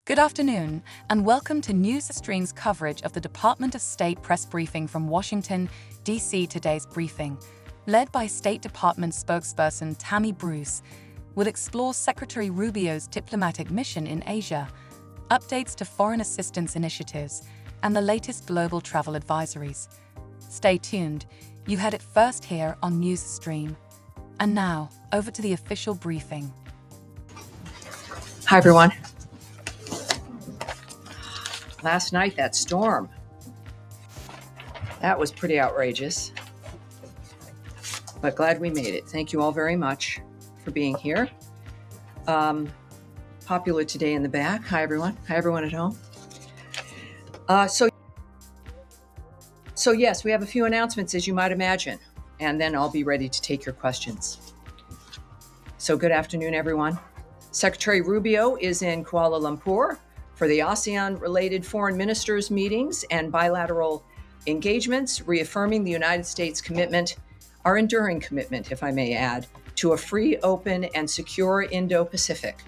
Good afternoon, and welcome to NewsXstream's coverage of the Department of State press briefing from Washington, D.C. Today's briefing, led by State Department spokesperson Tammy Bruce, will explore Secretary Rubio's diplomatic mission in Asia, updates to foreign assistance initiatives, and the latest global travel advisories. Stay tuned, you heard it first here on NewsXstream. And now, over to the official briefing. Hi, everyone. Last night, that storm, that was pretty outrageous, but glad we made it. Thank you all very much for being here. Popular today in the back. Hi, everyone. Hi, everyone at home. So yes, we have a few announcements, as you might imagine, and then I'll be ready to take your questions. So good afternoon, everyone. Secretary Rubio is in Kuala Lumpur for the ASEAN-related foreign ministers' meetings and bilateral engagements, reaffirming the United States' commitment, our enduring commitment, if I may add, to a free, open, and secure Indo-Pacific.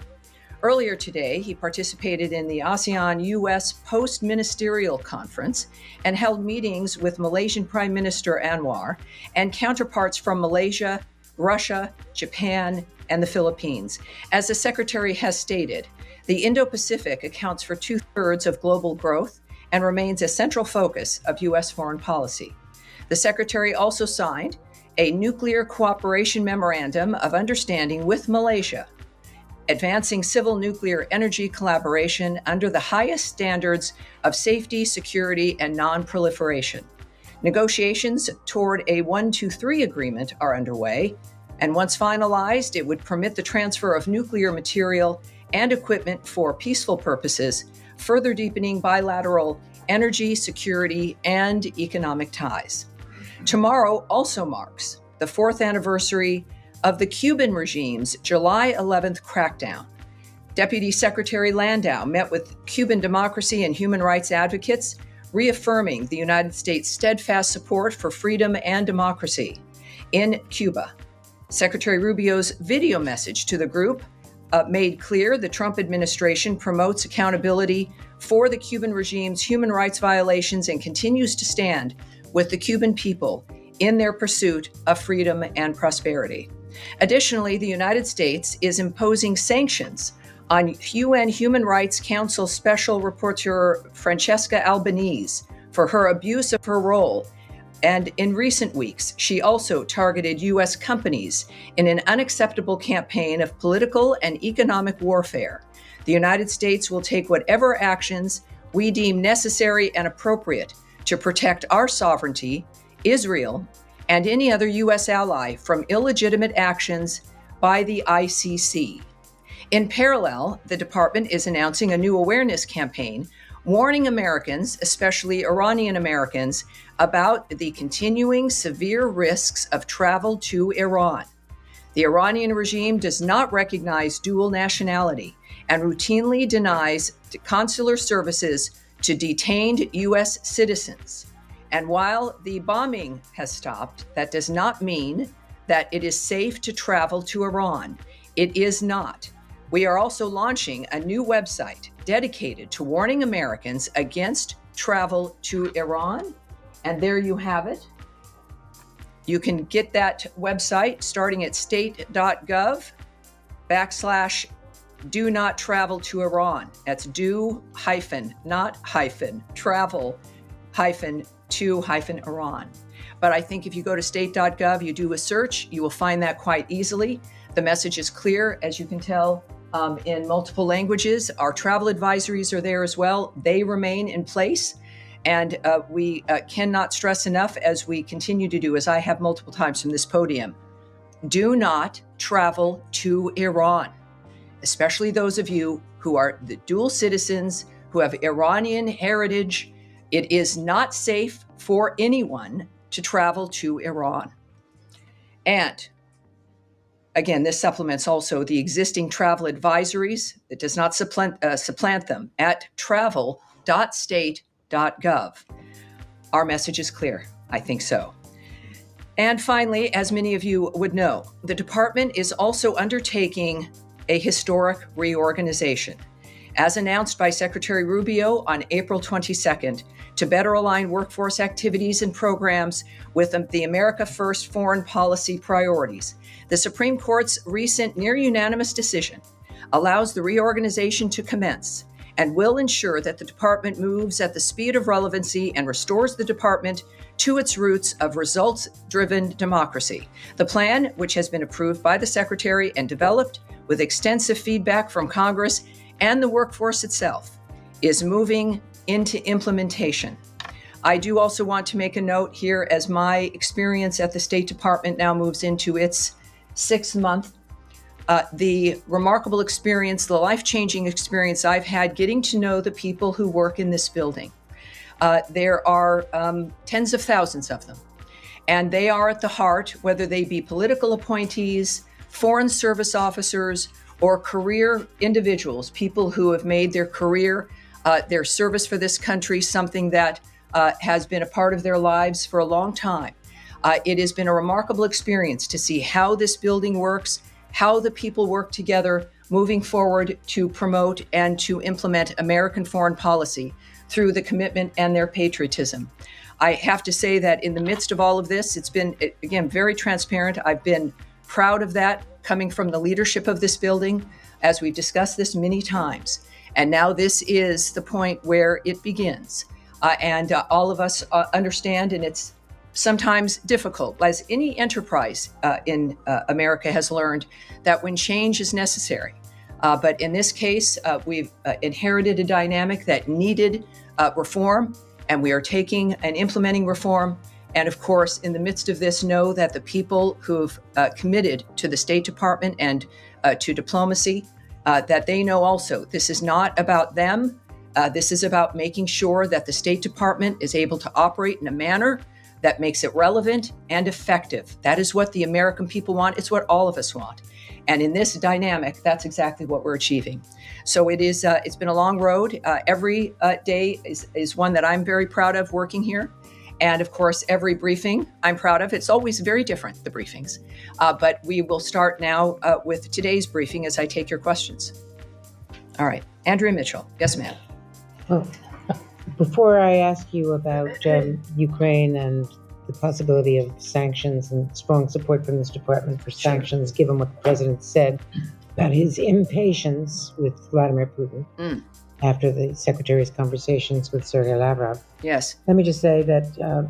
Earlier today, he participated in the ASEAN-US Post-Ministerial Conference and held meetings with Malaysian Prime Minister Anwar and counterparts from Malaysia, Russia, Japan, and the Philippines. As the Secretary has stated, the Indo-Pacific accounts for 2/3 of global growth and remains a central focus of U.S. foreign policy. The Secretary also signed a nuclear cooperation memorandum of understanding with Malaysia, advancing civil nuclear energy collaboration under the highest standards of safety, security, and non-proliferation. Negotiations toward a 1-2-3 agreement are underway, and once finalized, it would permit the transfer of nuclear material and equipment for peaceful purposes, further deepening bilateral energy, security, and economic ties. Tomorrow also marks the 4th anniversary of the Cuban regime's July 11th crackdown. Deputy Secretary Landau met with Cuban democracy and human rights advocates, reaffirming the United States' steadfast support for freedom and democracy in Cuba. Secretary Rubio's video message to the group made clear the Trump administration promotes accountability for the Cuban regime's human rights violations and continues to stand with the Cuban people in their pursuit of freedom and prosperity. Additionally, the United States is imposing sanctions on UN Human Rights Council Special Rapporteur Francesca Albanese for her abuse of her role. And in recent weeks, she also targeted U.S. companies in an unacceptable campaign of political and economic warfare. The United States will take whatever actions we deem necessary and appropriate to protect our sovereignty, Israel, and any other U.S. ally from illegitimate actions by the ICC. In parallel, the department is announcing a new awareness campaign warning Americans, especially Iranian Americans, about the continuing severe risks of travel to Iran. The Iranian regime does not recognize dual nationality and routinely denies consular services to detained U.S. citizens. And while the bombing has stopped, that does not mean that it is safe to travel to Iran. It is not. We are also launching a new website dedicated to warning Americans against travel to Iran. And there you have it. You can get that website starting at state.gov/do not travel to Iran. That's travel-to-Iran. But I think if you go to state.gov, you do a search, you will find that quite easily. The message is clear, as you can tell, in multiple languages. Our travel advisories are there as well. They remain in place. And we cannot stress enough, as we continue to do, as I have multiple times from this podium, do not travel to Iran, especially those of you who are the dual citizens, who have Iranian heritage. It is not safe for anyone to travel to Iran. And again, this supplements also the existing travel advisories. It does not supplant them at travel.state.gov. Our message is clear. I think so. And finally, as many of you would know, the department is also undertaking a historic reorganization. as announced by Secretary Rubio on April 22nd, to better align workforce activities and programs with the America First foreign policy priorities. The Supreme Court's recent near unanimous decision allows the reorganization to commence and will ensure that the department moves at the speed of relevancy and restores the department to its roots of results-driven democracy. The plan, which has been approved by the Secretary and developed with extensive feedback from Congress and the workforce itself, is moving into implementation. I do also want to make a note here, as my experience at the State Department now moves into its 6th month, the remarkable experience, the life-changing experience I've had getting to know the people who work in this building. There are tens of thousands of them, and they are at the heart, whether they be political appointees, foreign service officers, or career individuals, people who have made their career, their service for this country, something that has been a part of their lives for a long time. It has been a remarkable experience to see how this building works, how the people work together moving forward to promote and to implement American foreign policy through the commitment and their patriotism. I have to say that in the midst of all of this, it's been, again, very transparent. I've been proud of that coming from the leadership of this building, as we've discussed this many times. And now this is the point where it begins. And all of us understand, and it's sometimes difficult, as any enterprise in America has learned, that when change is necessary. But in this case, we've inherited a dynamic that needed reform, and we are taking and implementing reform. And of course, in the midst of this, know that the people who've committed to the State Department and to diplomacy, that they know also this is not about them. This is about making sure that the State Department is able to operate in a manner that makes it relevant and effective. That is what the American people want. It's what all of us want. And in this dynamic, that's exactly what we're achieving. So it is. It's been a long road. Every day is one that I'm very proud of working here. And of course, every briefing I'm proud of. It's always very different, the briefings. But we will start now with today's briefing as I take your questions. All right. Andrea Mitchell. Yes, ma'am. Well, before I ask you about Ukraine and the possibility of sanctions and strong support from this department for sanctions, given what the president said about his impatience with Vladimir Putin after the secretary's conversations with Sergei Lavrov. Yes. Let me just say that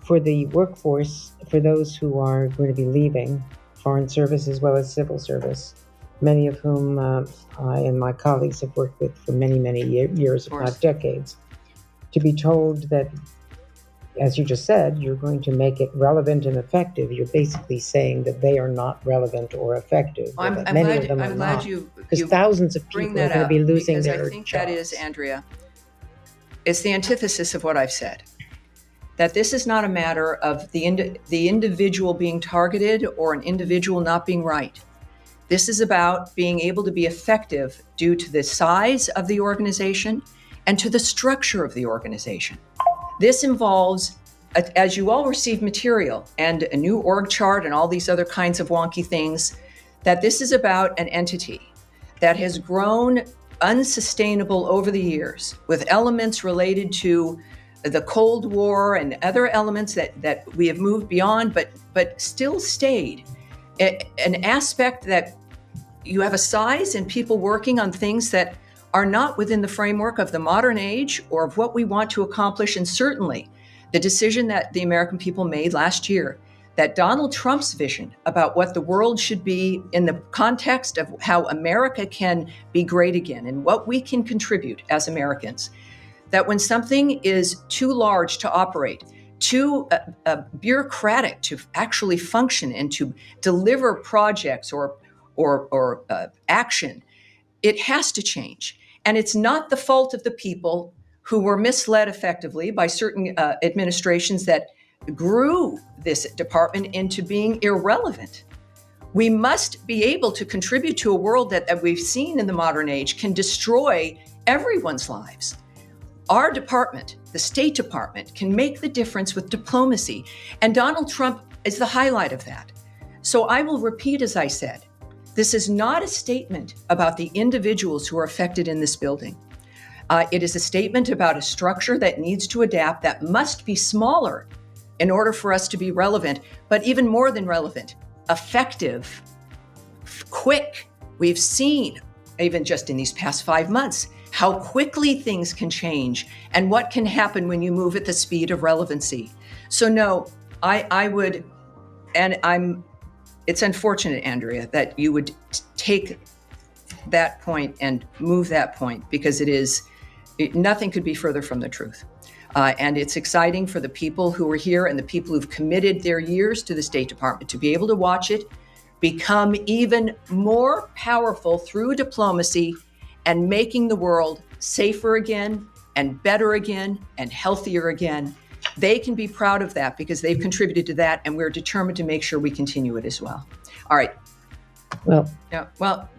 for the workforce, for those who are going to be leaving foreign service as well as civil service, many of whom I and my colleagues have worked with for many, many years, if not decades, to be told that, as you just said, you're going to make it relevant and effective. You're basically saying that they are not relevant or effective. I'm glad you because thousands of people are going to be losing their jobs. I think that is, Andrea, it's the antithesis of what I've said. That this is not a matter of the individual being targeted or an individual not being right. This is about being able to be effective due to the size of the organization and to the structure of the organization. This involves, as you all receive material and a new org chart and all these other kinds of wonky things, that this is about an entity that has grown unsustainable over the years with elements related to the Cold War and other elements that we have moved beyond, but still stayed. An aspect that you have a size and people working on things that are not within the framework of the modern age or of what we want to accomplish. And certainly the decision that the American people made last year, that Donald Trump's vision about what the world should be in the context of how America can be great again and what we can contribute as Americans, that when something is too large to operate, too bureaucratic to actually function and to deliver projects or action, it has to change. And it's not the fault of the people who were misled effectively by certain administrations that grew this department into being irrelevant. We must be able to contribute to a world that we've seen in the modern age can destroy everyone's lives. Our department, the State Department, can make the difference with diplomacy. And Donald Trump is the highlight of that. So I will repeat, as I said, This is not a statement about the individuals who are affected in this building. It is a statement about a structure that needs to adapt, that must be smaller in order for us to be relevant, but even more than relevant, effective, quick. We've seen, even just in these past 5 months, how quickly things can change and what can happen when you move at the speed of relevancy. So no, I would, and it's unfortunate, Andrea, that you would take that point and move that point, because nothing could be further from the truth. And it's exciting for the people who are here and the people who've committed their years to the State Department to be able to watch it become even more powerful through diplomacy and making the world safer again and better again and healthier again. They can be proud of that because they've contributed to that, and we're determined to make sure we continue it as well. All right. Well, Yeah. Well,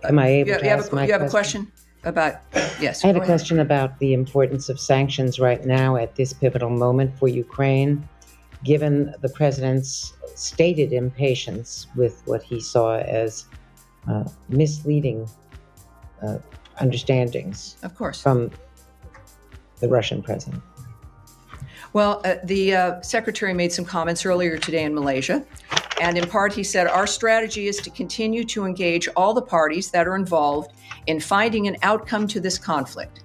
am I able to ask my you have a question about? Yes. I have a ahead. question about the importance of sanctions right now at this pivotal moment for Ukraine, given the president's stated impatience with what he saw as misleading understandings, Of course, from the Russian president. Well, the secretary made some comments earlier today in Malaysia. And in part, he said, our strategy is to continue to engage all the parties that are involved in finding an outcome to this conflict.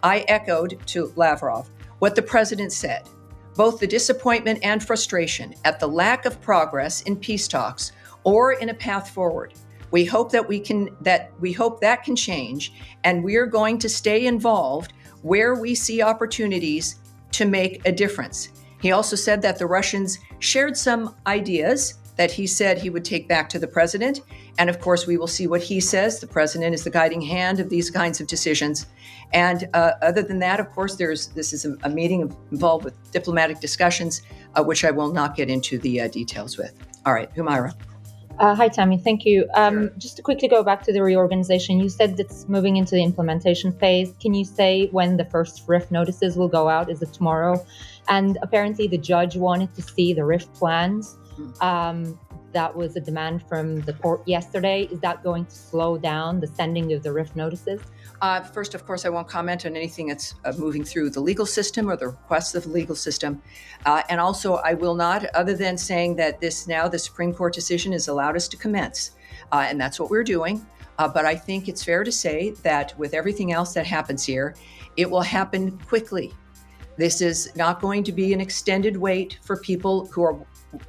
I echoed to Lavrov what the president said, both the disappointment and frustration at the lack of progress in peace talks or in a path forward. We hope that that can change, and we're going to stay involved where we see opportunities to make a difference. He also said that the Russians shared some ideas that he said he would take back to the president. And of course, we will see what he says. The president is the guiding hand of these kinds of decisions. And other than that, of course, this is a meeting involved with diplomatic discussions, which I will not get into the details with. All right, Humaira. Hi, Tammy. Thank you. Sure. Just to quickly go back to the reorganization, you said it's moving into the implementation phase. Can you say when the first RIF notices will go out? Is it tomorrow? And apparently the judge wanted to see the RIF plans. That was a demand from the court yesterday. Is that going to slow down the sending of the RIF notices? First, of course, I won't comment on anything that's moving through the legal system or the requests of the legal system. And also, I will not, other than saying that the Supreme Court decision has allowed us to commence. And that's what we're doing. But I think it's fair to say that with everything else that happens here, it will happen quickly. This is not going to be an extended wait for people who are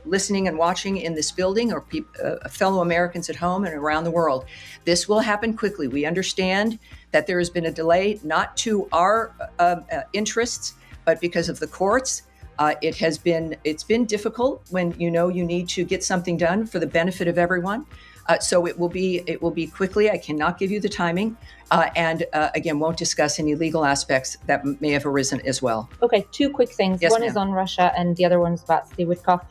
listening and watching in this building, or fellow Americans at home and around the world. This will happen quickly. We understand that there has been a delay, not to our interests, but because of the courts. It's been difficult when you need to get something done for the benefit of everyone. So it will be quickly. I cannot give you the timing, and again, won't discuss any legal aspects that may have arisen as well. Okay, two quick things. Yes, one ma'am. is on Russia, and the other one is about Steve Witkoff.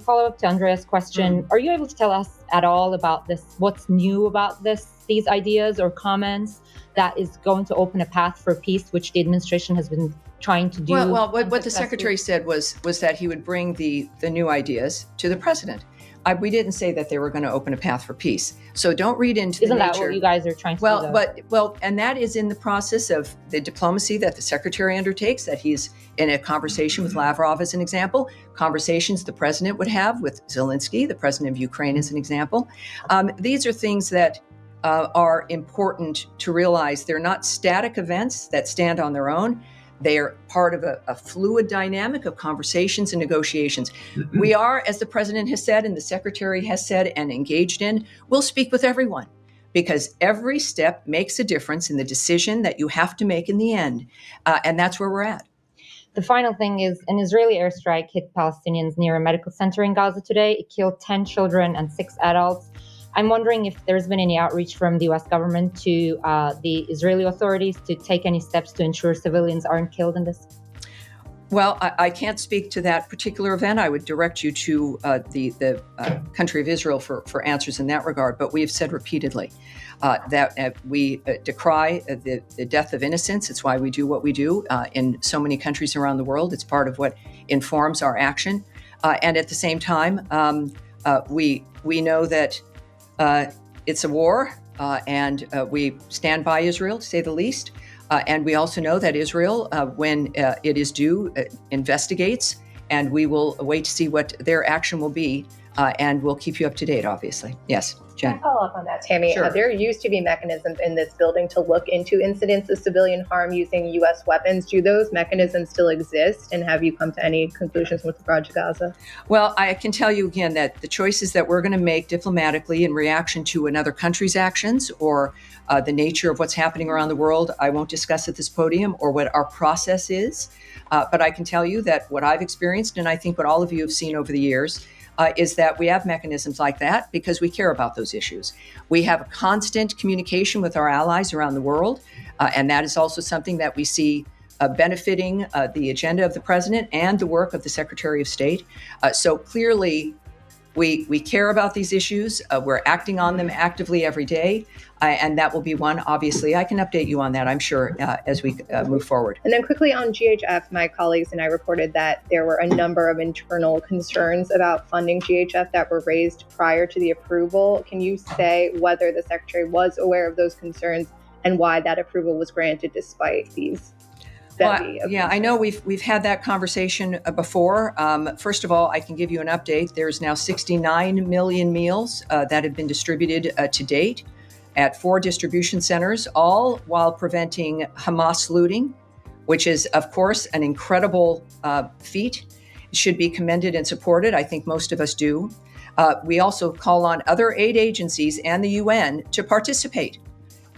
Follow up to Andrea's question. Are you able to tell us at all about this? What's new about these ideas or comments that is going to open a path for peace, which the administration has been trying to do? Well, what the secretary said was that he would bring the new ideas to the president. We didn't say that they were going to open a path for peace. So don't read into Isn't the that nature. what you guys are trying to do? And that is in the process of the diplomacy that the secretary undertakes, that he's in a conversation with Lavrov as an example, conversations the president would have with Zelensky, the president of Ukraine as an example. These are things that are important to realize. They're not static events that stand on their own. They are part of a fluid dynamic of conversations and negotiations. We are, as the president has said and the secretary has said and engaged in, we'll speak with everyone, because every step makes a difference in the decision that you have to make in the end. And that's where we're at. The final thing is an Israeli airstrike hit Palestinians near a medical center in Gaza today. It killed 10 children and 6 adults. I'm wondering if there's been any outreach from the U.S. government to the Israeli authorities to take any steps to ensure civilians aren't killed in this. Well, I can't speak to that particular event. I would direct you to the country of Israel for answers in that regard. But we have said repeatedly that we decry the death of innocents. It's why we do what we do in so many countries around the world. It's part of what informs our action. And at the same time, we know that it's a war, and we stand by Israel, to say the least. And we also know that Israel, when it is due, investigates, and we will wait to see what their action will be, and we'll keep you up to date, obviously. Yes, Jen. Can I follow up on that, Tammy? Sure. There used to be mechanisms in this building to look into incidents of civilian harm using U.S. weapons. Do those mechanisms still exist? And have you come to any conclusions with regard to Gaza? Well, I can tell you again that the choices that we're going to make diplomatically in reaction to another country's actions or the nature of what's happening around the world, I won't discuss at this podium, or what our process is. But I can tell you that what I've experienced, and I think what all of you have seen over the years, is that we have mechanisms like that because we care about those issues. We have a constant communication with our allies around the world, and that is also something that we see benefiting the agenda of the president and the work of the Secretary of State. So clearly, we care about these issues. We're acting on them actively every day, and that will be one. Obviously, I can update you on that, I'm sure, as we move forward. And then quickly on GHF, my colleagues and I reported that there were a number of internal concerns about funding GHF that were raised prior to the approval. Can you say whether the Secretary was aware of those concerns and why that approval was granted despite these? I know we've had that conversation before. First of all, I can give you an update. There's now 69 million meals that have been distributed to date at 4 distribution centers, all while preventing Hamas looting, which is, of course, an incredible feat. It should be commended and supported. I think most of us do. We also call on other aid agencies and the UN to participate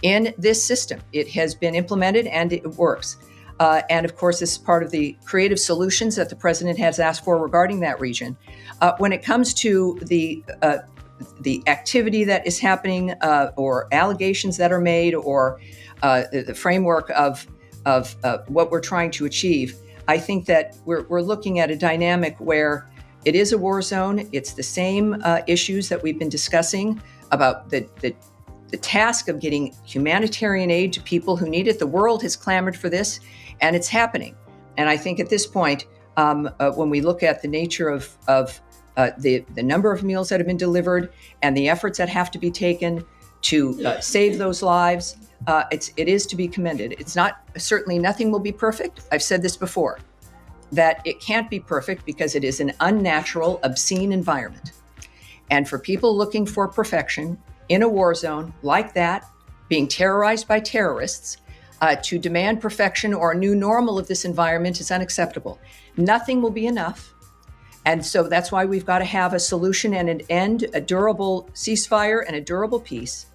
in this system. It has been implemented and it works. And of course, this is part of the creative solutions that the president has asked for regarding that region. When it comes to the activity that is happening, or allegations that are made, or the framework of what we're trying to achieve, I think that we're looking at a dynamic where it is a war zone. It's the same issues that we've been discussing about the task of getting humanitarian aid to people who need it. The world has clamored for this, and it's happening. And I think at this point, when we look at the nature of the number of meals that have been delivered and the efforts that have to be taken to save those lives, it is to be commended. It's not, certainly nothing will be perfect. I've said this before, that it can't be perfect because it is an unnatural, obscene environment. And for people looking for perfection in a war zone like that, being terrorized by terrorists, to demand perfection or a new normal of this environment is unacceptable. Nothing will be enough. And so that's why we've got to have a solution and an end, a durable ceasefire and a durable peace,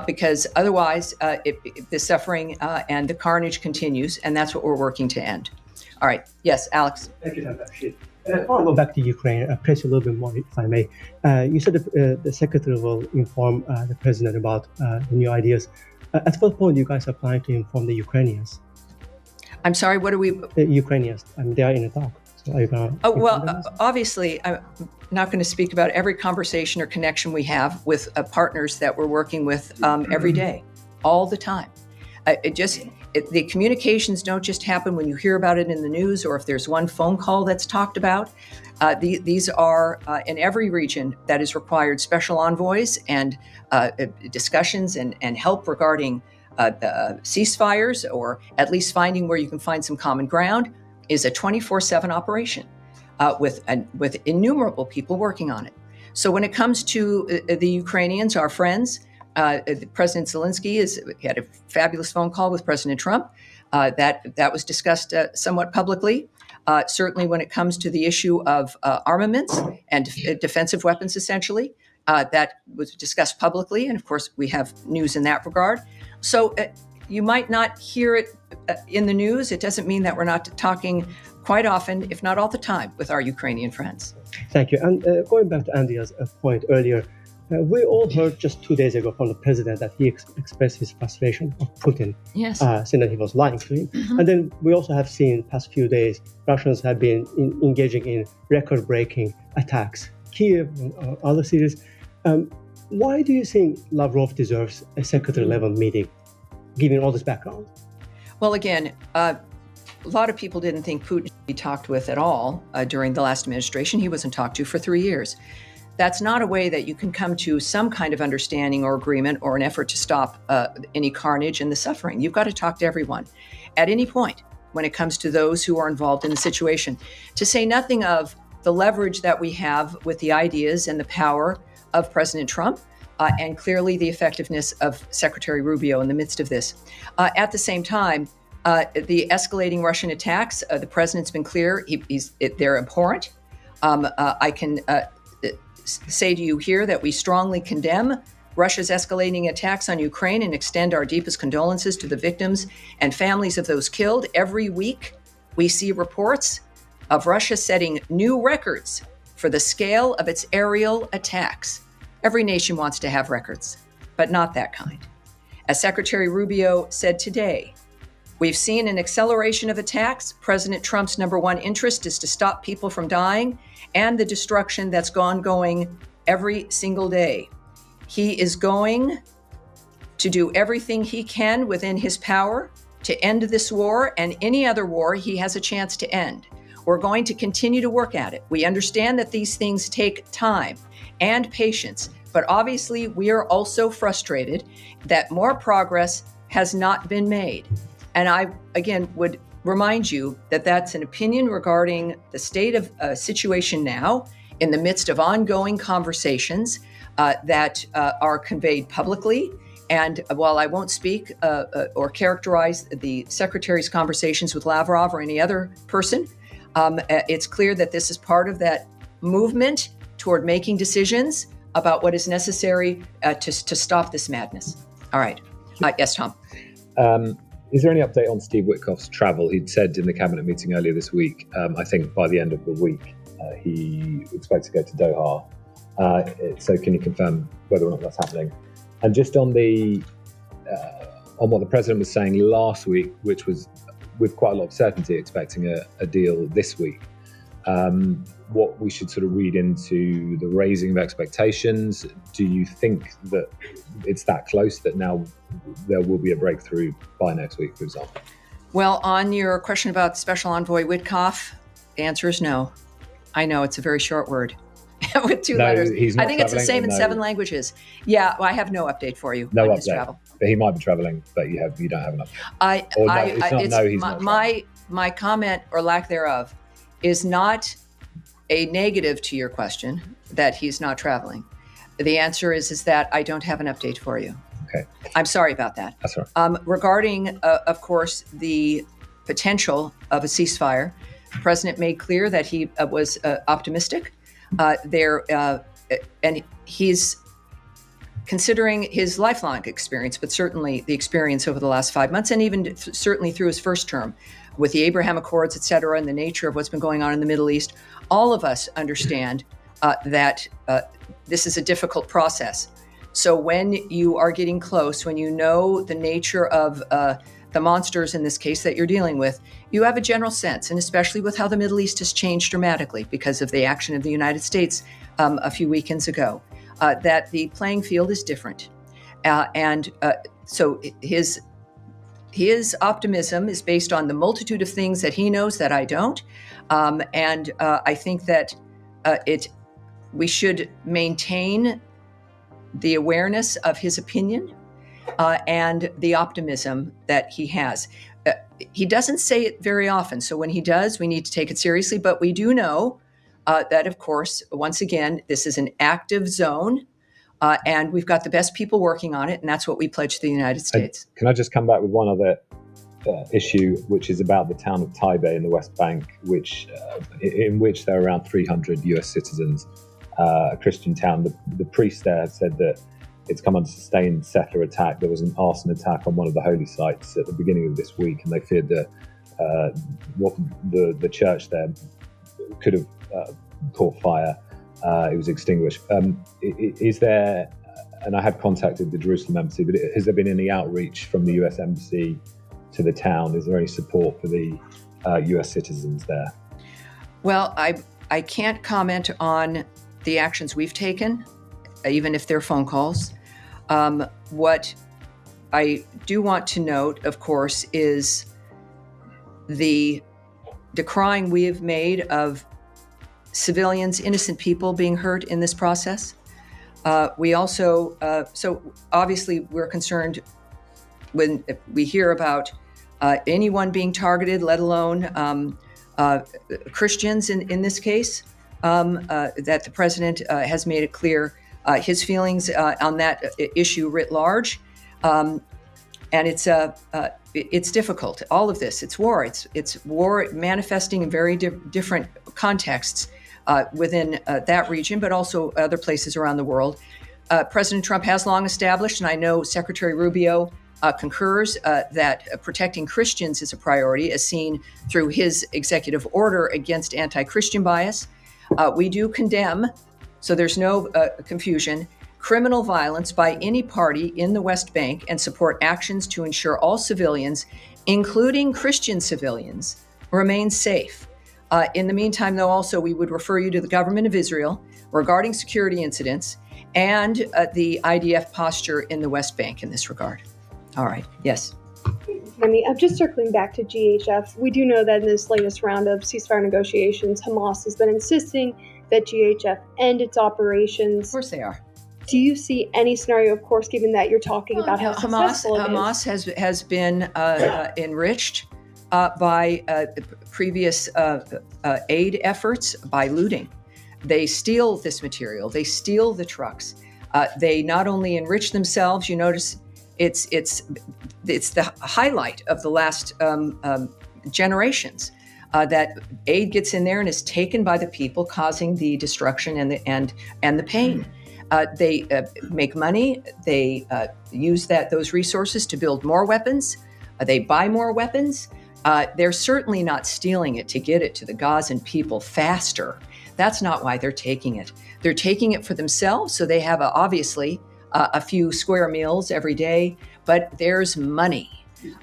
because otherwise the suffering and the carnage continues, and that's what we're working to end. All right. Yes, Alex. Thank you, Natasha. I want to go back to Ukraine, press you a little bit more, if I may. You said the Secretary will inform the President about the new ideas. At what point do you guys are planning to inform the Ukrainians? I'm sorry, what are we? The Ukrainians, they are in a talk. So are you going to obviously, I'm not going to speak about every conversation or connection we have with partners that we're working with every day, all the time. The communications don't just happen when you hear about it in the news or if there's one phone call that's talked about. These are in every region that is required special envoys and discussions and help regarding the ceasefires, or at least finding where you can find some common ground, is a 24/7 operation with innumerable people working on it. So when it comes to the Ukrainians, our friends, President Zelensky had a fabulous phone call with President Trump. That was discussed somewhat publicly. Certainly when it comes to the issue of armaments and defensive weapons, essentially, that was discussed publicly. And of course, we have news in that regard. So you might not hear it in the news. It doesn't mean that we're not talking quite often, if not all the time, with our Ukrainian friends. Thank you. And going back to Andrea's point earlier, we all heard just 2 days ago from the president that he expressed his frustration of Putin, saying that he was lying to him. Mm-hmm. And then we also have seen past few days, Russians have been engaging in record-breaking attacks, Kiev and other cities. Why do you think Lavrov deserves a secretary-level meeting, given all this background? Well, again, a lot of people didn't think Putin should be talked with at all during the last administration. He wasn't talked to for 3 years. that's not a way that you can come to some kind of understanding or agreement or an effort to stop any carnage and the suffering. You've got to talk to everyone at any point when it comes to those who are involved in the situation, to say nothing of the leverage that we have with the ideas and the power of President Trump, and clearly the effectiveness of Secretary Rubio in the midst of this. At the same time, the escalating Russian attacks, the president's been clear, they're abhorrent. I can say to you here that we strongly condemn Russia's escalating attacks on Ukraine and extend our deepest condolences to the victims and families of those killed. Every week, we see reports of Russia setting new records for the scale of its aerial attacks. Every nation wants to have records, but not that kind. As Secretary Rubio said today, we've seen an acceleration of attacks. President Trump's number one interest is to stop people from dying and the destruction that's ongoing every single day. He is going to do everything he can within his power to end this war and any other war he has a chance to end. We're going to continue to work at it. We understand that these things take time and patience, but obviously we are also frustrated that more progress has not been made. And I, again, would remind you that that's an opinion regarding the state of situation now in the midst of ongoing conversations that are conveyed publicly. And while I won't speak or characterize the Secretary's conversations with Lavrov or any other person, it's clear that this is part of that movement toward making decisions about what is necessary to stop this madness. All right. Yes, Tom. Is there any update on Steve Witkoff's travel? He'd said in the cabinet meeting earlier this week, I think by the end of the week, he expects to go to Doha. So can you confirm whether or not that's happening? And just on on what the president was saying last week, which was with quite a lot of certainty expecting a deal this week, what we should sort of read into the raising of expectations. Do you think that it's that close that now there will be a breakthrough by next week, for example? Well, on your question about Special Envoy Witkoff, the answer is no. I know it's a very short word with two letters. He's not I think it's the same in 7 languages. Yeah, well, I have no update for you on his travel. But he might be traveling, but you don't have an update. My comment or lack thereof is not a negative to your question that he's not traveling. The answer is that I don't have an update for you. Okay. I'm sorry about that. That's all right. Regarding, of course, the potential of a ceasefire, the president made clear that he was optimistic. And he's considering his lifelong experience, but certainly the experience over the last 5 months, and even certainly through his first term with the Abraham Accords, et cetera, and the nature of what's been going on in the Middle East. All of us understand that this is a difficult process. So when you are getting close, when you know the nature of the monsters in this case that you're dealing with, you have a general sense, and especially with how the Middle East has changed dramatically because of the action of the United States a few weekends ago, that the playing field is different. So his optimism is based on the multitude of things that he knows that I don't. I think that we should maintain the awareness of his opinion and the optimism that he has. He doesn't say it very often, so when he does, we need to take it seriously. But we do know that, of course, once again, this is an active zone, and we've got the best people working on it, and that's what we pledge to the United States. Can I just come back with one other issue, which is about the town of Taipei in the West Bank, in which there are around 300 US citizens, a Christian town. The priest there said that it's come under sustained settler attack. There was an arson attack on one of the holy sites at the beginning of this week, and they feared that the church there could have caught fire. It was extinguished. Is there, and I have contacted the Jerusalem embassy, but has there been any outreach from the US embassy to the town? Is there any support for the US citizens there? Well, I can't comment on the actions we've taken, even if they're phone calls. What I do want to note, of course, is the decrying we have made of civilians, innocent people being hurt in this process. We also, so obviously we're concerned when we hear about anyone being targeted, let alone Christians in this case, that the president has made it clear his feelings on that issue writ large. And it's difficult. All of this, it's war. It's war manifesting in very different contexts within that region, but also other places around the world. President Trump has long established, and I know Secretary Rubio concurs, that protecting Christians is a priority, as seen through his executive order against anti-Christian bias. We do condemn, so there's no confusion, criminal violence by any party in the West Bank and support actions to ensure all civilians, including Christian civilians, remain safe. In the meantime, though, also we would refer you to the government of Israel regarding security incidents and the IDF posture in the West Bank in this regard. All right. Yes. I'm just circling back to GHF. We do know that in this latest round of ceasefire negotiations, Hamas has been insisting that GHF end its operations. Of course they are. Do you see any scenario, of course, given that you're talking about how successful it is? Hamas has been enriched by previous aid efforts by looting. They steal this material. They steal the trucks. They not only enrich themselves. You notice it's the highlight of the last generations that aid gets in there and is taken by the people, causing the destruction and the pain. They make money. They use those resources to build more weapons. They buy more weapons. They're certainly not stealing it to get it to the Gazan people faster. That's not why they're taking it. They're taking it for themselves, so they have obviously a few square meals every day. But there's money,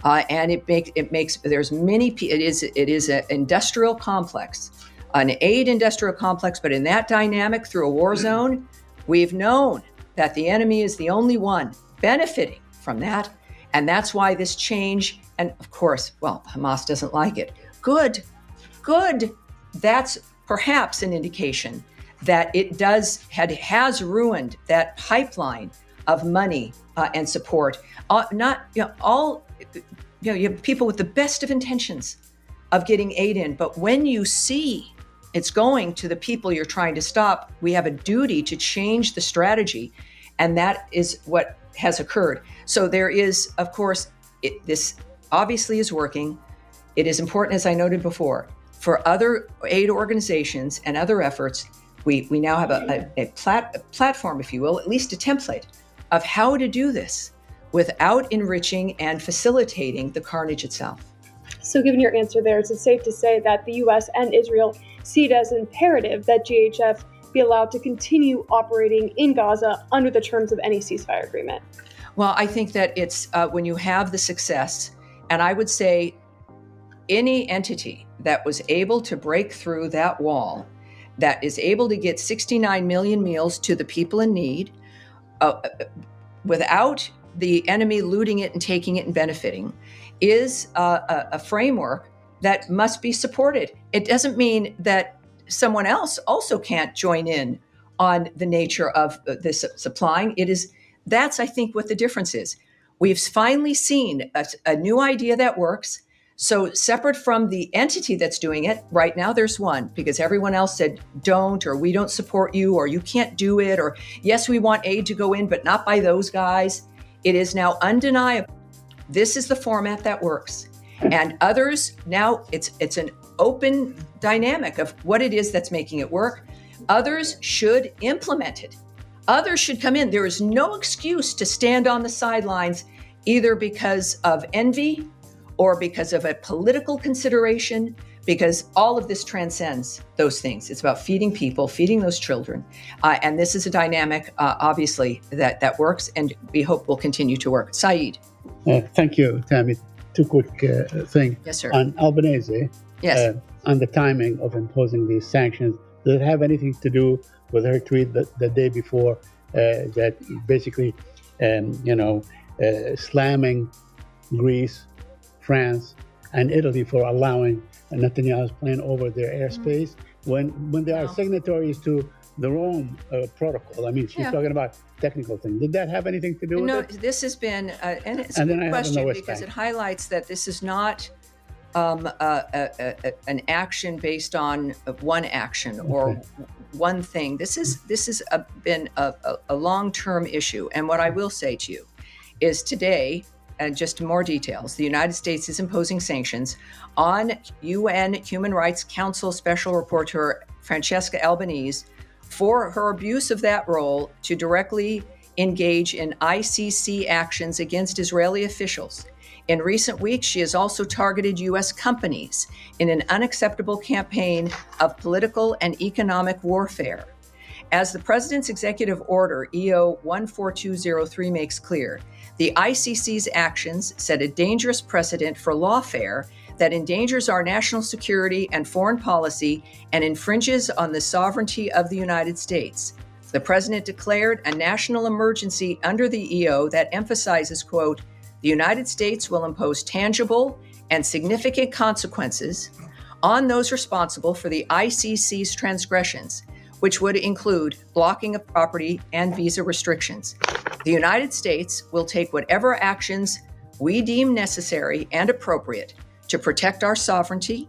and it makes there's many. It is an industrial complex, an aid industrial complex. But in that dynamic, through a war zone, we've known that the enemy is the only one benefiting from that. And that's why this change, and of course, well, Hamas doesn't like it. Good. That's perhaps an indication that it has ruined that pipeline of money and support. You have people with the best of intentions of getting aid in, but when you see it's going to the people you're trying to stop, we have a duty to change the strategy. And that is what has occurred. So there is, of course, this obviously is working. It is important, as I noted before, for other aid organizations and other efforts. We now have a platform, if you will, at least a template of how to do this without enriching and facilitating the carnage itself. So given your answer there, is it safe to say that the U.S. and Israel see it as imperative that GHF be allowed to continue operating in Gaza under the terms of any ceasefire agreement? Well, I think that it's when you have the success, and I would say any entity that was able to break through that wall, that is able to get 69 million meals to the people in need, without the enemy looting it and taking it and benefiting, is a framework that must be supported. It doesn't mean that someone else also can't join in on the nature of this supplying. That's, I think, what the difference is. We've finally seen a new idea that works. So separate from the entity that's doing it, right now there's one, because everyone else said don't, or we don't support you, or you can't do it, or yes, we want aid to go in, but not by those guys. It is now undeniable. This is the format that works. And others, now it's an open dynamic of what it is that's making it work. Others should implement it. Others should come in. There is no excuse to stand on the sidelines, either because of envy or because of a political consideration, because all of this transcends those things. It's about feeding people, feeding those children. And this is a dynamic, obviously, that works, and we hope will continue to work. Saeed. Thank you, Tammy. Two quick things. Yes, sir. On Albanese, yes. On the timing of imposing these sanctions, does it have anything to do with her tweet the day before that basically, slamming Greece, France, and Italy for allowing Netanyahu's plane over their airspace? when they are No. signatories to the Rome protocol. I mean, she's Yeah. talking about technical things. Did that have anything to do with No, it? this has been, and it's a And then good I have question another because it Bank. highlights that this is not an action based on one action or one thing. This has been a long-term issue. And what I will say to you is today, and just more details, the United States is imposing sanctions on UN Human Rights Council Special Rapporteur Francesca Albanese for her abuse of that role to directly engage in ICC actions against Israeli officials. In recent weeks, she has also targeted U.S. companies in an unacceptable campaign of political and economic warfare. As the President's Executive Order, EO 14203, makes clear, the ICC's actions set a dangerous precedent for lawfare that endangers our national security and foreign policy and infringes on the sovereignty of the United States. The President declared a national emergency under the EO that emphasizes, quote, the United States will impose tangible and significant consequences on those responsible for the ICC's transgressions, which would include blocking of property and visa restrictions. The United States will take whatever actions we deem necessary and appropriate to protect our sovereignty,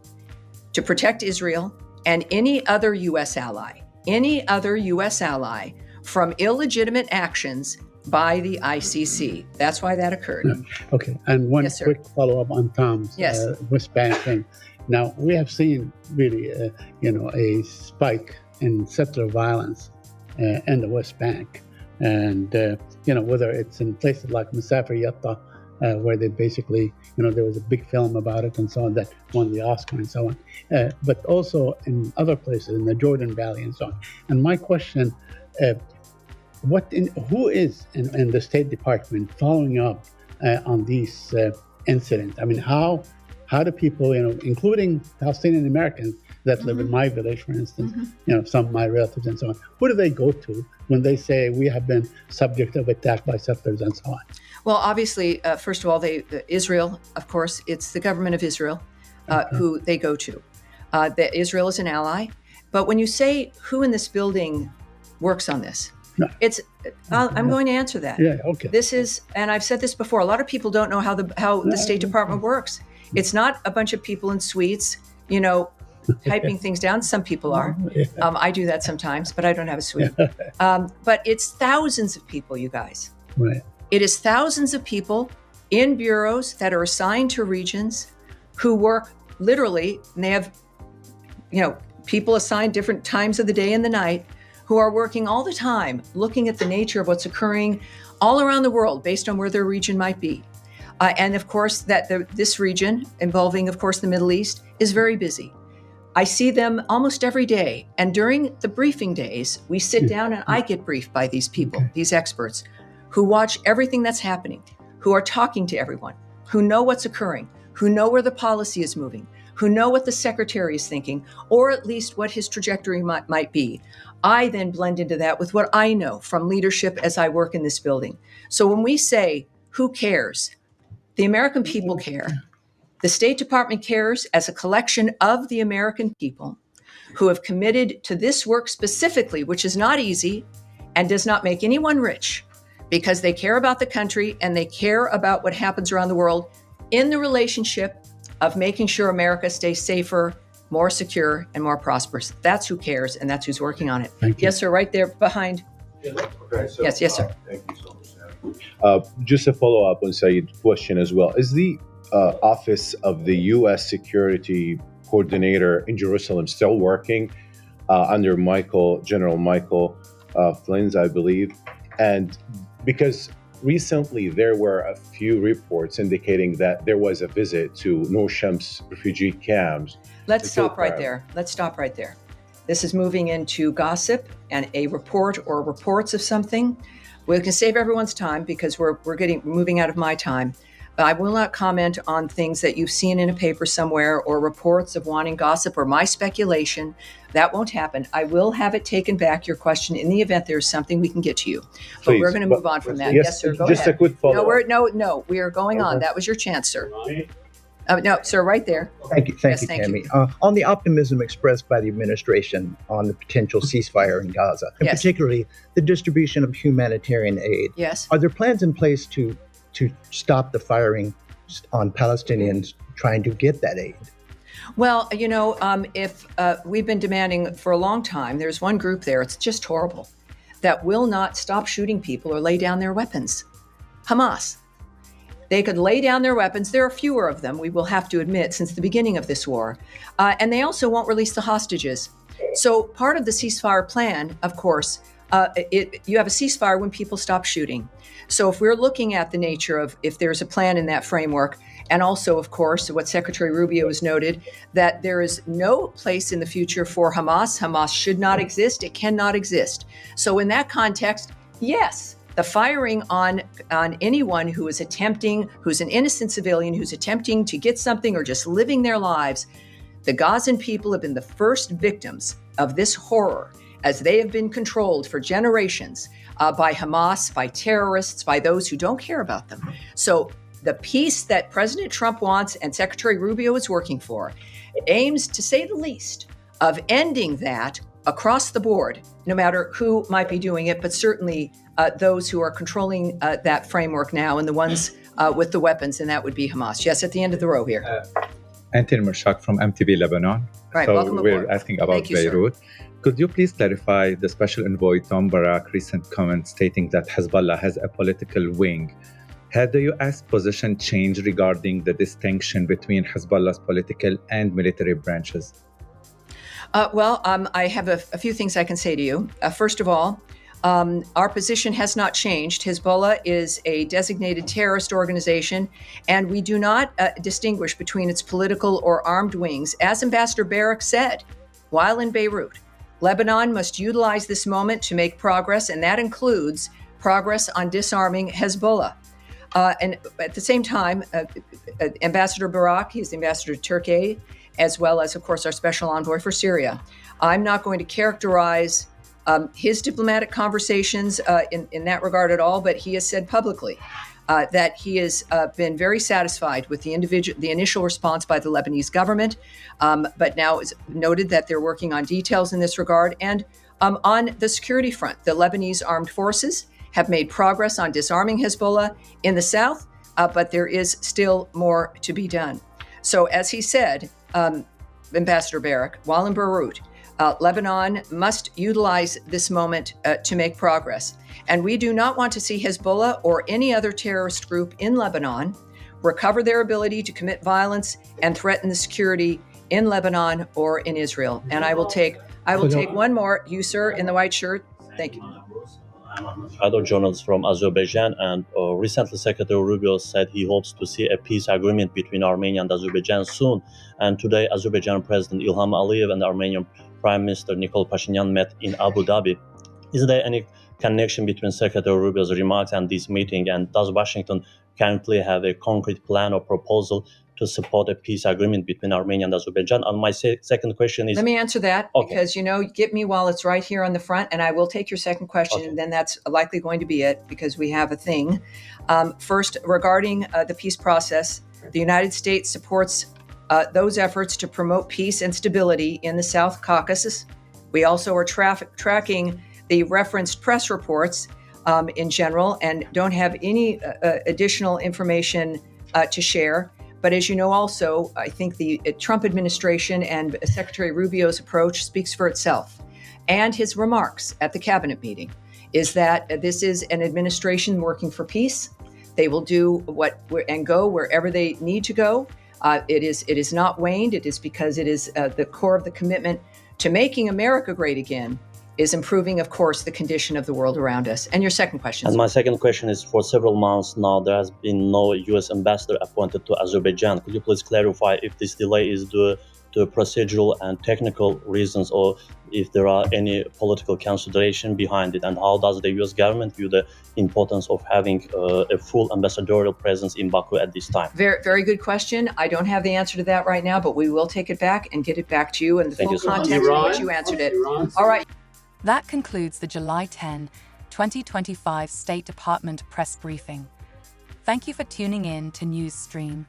to protect Israel, and any other U.S. ally from illegitimate actions by the ICC. That's why that occurred. Okay, and one Yes, sir. quick follow-up on Tom's Yes. West Bank thing. Now, we have seen really, a spike in settler violence in the West Bank. And, whether it's in places like Masafer Yatta, where they basically, there was a big film about it and so on that won the Oscar and so on, but also in other places, in the Jordan Valley and so on. And my question, who is in the State Department following up on these incidents? I mean, how do people, including Palestinian Americans that live in my village, for instance, some of my relatives and so on, who do they go to when they say we have been subject of attack by settlers and so on? Well, obviously, first of all, Israel, of course, it's the government of Israel who they go to. Israel is an ally. But when you say who in this building works on this, I'm going to answer that. Yeah, okay. This is, and I've said this before, a lot of people don't know how the State Department works. It's not a bunch of people in suites, typing things down. Some people are. I do that sometimes, but I don't have a suite. But it's thousands of people, you guys. Right. It is thousands of people in bureaus that are assigned to regions who work literally, and they have, people assigned different times of the day and the night who are working all the time, looking at the nature of what's occurring all around the world based on where their region might be. And of course, this region, involving, of course, the Middle East, is very busy. I see them almost every day. And during the briefing days, we sit down and I get briefed by these people, these experts, who watch everything that's happening, who are talking to everyone, who know what's occurring, who know where the policy is moving, who know what the secretary is thinking, or at least what his trajectory might be. I then blend into that with what I know from leadership as I work in this building. So when we say, who cares? The American people care. The State Department cares as a collection of the American people who have committed to this work specifically, which is not easy and does not make anyone rich, because they care about the country and they care about what happens around the world in the relationship of making sure America stays safer, more secure, and more prosperous. That's who cares, and that's who's working on it. Thank you. Yes, sir, right there behind. Okay, so, Yes, sir. Thank you so much, Sam. Just a follow-up on Saeed's question as well. Is the Office of the U.S. Security Coordinator in Jerusalem still working under General Michael Flynn, I believe? And because recently there were a few reports indicating that there was a visit to Nur Shams refugee camps. Let's stop right there. This is moving into gossip and a report or reports of something. We can save everyone's time because we're moving out of my time. I will not comment on things that you've seen in a paper somewhere or reports of wanting gossip or my speculation. That won't happen. I will have it taken back, your question, in the event there's something we can get to you. But Please, we're going to move on from that. yes, Yes, sir. Go just ahead. a quick follow-up. No, we are going on. That was your chance, sir. No, sir, right there. Thank you, Yes, Tammy. On the optimism expressed by the administration on the potential ceasefire in Gaza, and Yes. particularly the distribution of humanitarian aid, Yes. are there plans in place to stop the firing on Palestinians trying to get that aid? Well, if we've been demanding for a long time, there's one group there, it's just horrible, that will not stop shooting people or lay down their weapons. Hamas. They could lay down their weapons. There are fewer of them, we will have to admit, since the beginning of this war. And they also won't release the hostages. So part of the ceasefire plan, of course, you have a ceasefire when people stop shooting. So if we're looking at the nature of if there's a plan in that framework, and also, of course, what Secretary Rubio has noted, that there is no place in the future for Hamas. Hamas should not exist. It cannot exist. So in that context, yes, the firing on anyone who's an innocent civilian, who's attempting to get something or just living their lives, the Gazan people have been the first victims of this horror, as they have been controlled for generations by Hamas, by terrorists, by those who don't care about them. So the peace that President Trump wants and Secretary Rubio is working for aims, to say the least, of ending that across the board, no matter who might be doing it, but certainly those who are controlling that framework now and the ones with the weapons, and that would be Hamas. Yes, at the end of the row here. Anthony Mershak from MTV Lebanon. Right, so welcome we're aboard. asking about Thank you, sir. Beirut. Could you please clarify the Special Envoy Tom Barak recent comment stating that Hezbollah has a political wing? Had the U.S. position changed regarding the distinction between Hezbollah's political and military branches? I have a few things I can say to you. First of all, our position has not changed. Hezbollah is a designated terrorist organization, and we do not distinguish between its political or armed wings. As Ambassador Barak said while in Beirut, Lebanon must utilize this moment to make progress, and that includes progress on disarming Hezbollah. And at the same time, Ambassador Barak, he's the ambassador to Turkey, as well as, of course, our special envoy for Syria. I'm not going to characterize his diplomatic conversations in that regard at all, but he has said publicly that he has been very satisfied with the initial response by the Lebanese government, but now it's noted that they're working on details in this regard. And on the security front, the Lebanese armed forces have made progress on disarming Hezbollah in the south, but there is still more to be done. So as he said, Ambassador Barak, while in Beirut, Lebanon must utilize this moment to make progress. And we do not want to see Hezbollah or any other terrorist group in Lebanon recover their ability to commit violence and threaten the security in Lebanon or in Israel. And I will take one more. You, sir, in the white shirt. Thank you. Other journalists from Azerbaijan, and recently Secretary Rubio said he hopes to see a peace agreement between Armenia and Azerbaijan soon. And today, Azerbaijan President Ilham Aliyev and Armenian Prime Minister Nikol Pashinyan met in Abu Dhabi. Is there any connection between Secretary Rubio's remarks and this meeting? And does Washington currently have a concrete plan or proposal to support a peace agreement between Armenia and Azerbaijan? And my second question is... Let me answer that, Okay. because, get me while it's right here on the front, and I will take your second question, Okay. and then that's likely going to be it, because we have a thing. First, regarding the peace process, the United States supports those efforts to promote peace and stability in the South Caucasus. We also are tracking the referenced press reports in general, and don't have any additional information to share. But as you know, also, I think the Trump administration and Secretary Rubio's approach speaks for itself. And his remarks at the cabinet meeting is that this is an administration working for peace. They will do and go wherever they need to go. It is not waned. It is because it is the core of the commitment to making America great again, is improving, of course, the condition of the world around us. And your second question. And my second question is, for several months now, there has been no U.S. ambassador appointed to Azerbaijan. Could you please clarify if this delay is due to procedural and technical reasons, or if there are any political consideration behind it? And how does the U.S. government view the importance of having a full ambassadorial presence in Baku at this time? Very, very good question. I don't have the answer to that right now, but we will take it back and get it back to you in the Thank full you so much. context in which you answered it. All right. That concludes the July 10, 2025 State Department press briefing. Thank you for tuning in to NewsXstream.